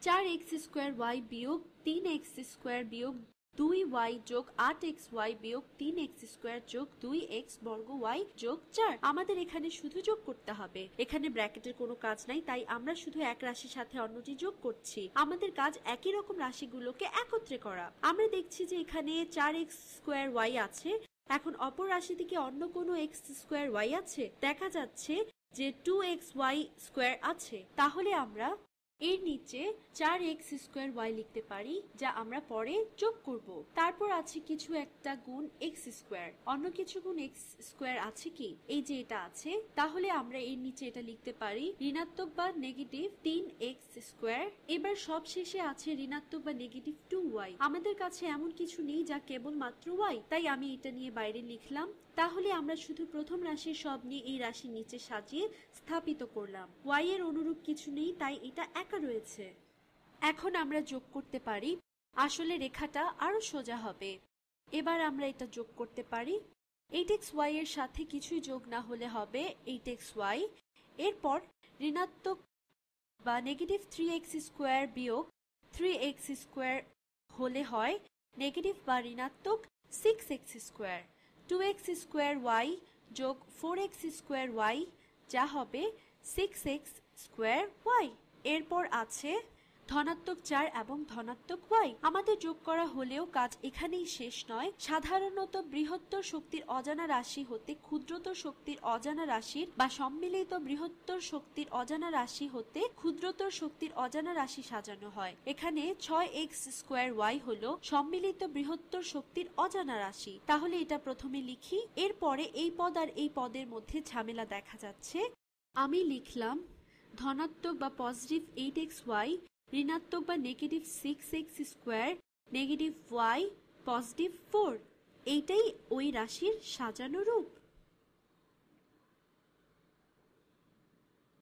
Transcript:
4x² বিয়োগ 3x² বিয়োগ 2y যোগ 8xy বিয়োগ 3x² যোগ 2x বর্গ y যোগ 4। আমাদের এখানে শুধু যোগ করতে হবে। এখানে ব্র্যাকেটের কোনো কাজ নাই, তাই আমরা শুধু এক রাশির সাথে অন্যটি যোগ করছি। আমাদের কাজ একই রকম রাশিগুলোকে একত্রে করা। আমরা দেখছি যে এখানে 4x² আছে। এখন অপর রাশিতে কি অন্য কোনো x² আছে? দেখা যাচ্ছে যে 2xy² আছে। তাহলে আমরা এর নিচে 4x² লিখতে পারি, যা আমরা পরে যোগ করব। তারপর আছে কিছু একটা গুণ x²। অন্য কিছু গুণ x² আছে কি? এই যে এটা আছে। তাহলে আমরা এর নিচে এটা লিখতে পারি ঋণাত্মক বা নেগেটিভ 3x²। এবার সব শেষে আছে ঋণাত্মক বা নেগেটিভ 2y। আমাদের কাছে এমন কিছু নেই যা কেবল মাত্র y, তাই আমি এটা নিয়ে বাইরে লিখলাম। তাহলে আমরা শুধু প্রথম রাশির সব নিয়ে এই রাশির নিচে সাজিয়ে স্থাপিত করলাম। y এর অনুরূপ কিছু নেই, তাই এটা একা রয়েছে। এখন আমরা যোগ করতে পারি। আসলে রেখাটা আরো সোজা হবে। এবার আমরা এটা যোগ করতে পারি। 8xy এর সাথে কিছুই যোগ না হলে হবে 8xy। এরপর ঋণাত্মক বা নেগেটিভ 3x² বিয়োগ 3x² হলে হয় নেগেটিভ বা ঋণাত্মক 6x²। 2x² যোগ 4x² যা হবে 6x² এরপর আছে ধনাত্মক 4 এবং ধনাত্মক y। আমাদের যোগ করা হলেও কাজ এখানেই শেষ নয়। সাধারণত বৃহত্তর শক্তির অজানা রাশি হতে ক্ষুদ্রতর শক্তির অজানা রাশির বা সম্মিলিত বৃহত্তর শক্তির অজানা রাশি হতে ক্ষুদ্রতর শক্তির অজানা রাশি সাজানো হয়। এখানে 6x² হলো সম্মিলিত বৃহত্তর শক্তির অজানা রাশি। তাহলে এটা প্রথমে লিখি। এরপরে এই পদ আর এই পদের মধ্যে ঝামেলা দেখা যাচ্ছে। আমি লিখলাম ধনাত্মক বা পজিটিভ 8xy ঋণাত্মক বা negative 6x² negative y positive 4। এইটাই ওই রাশির সাজানো রূপ।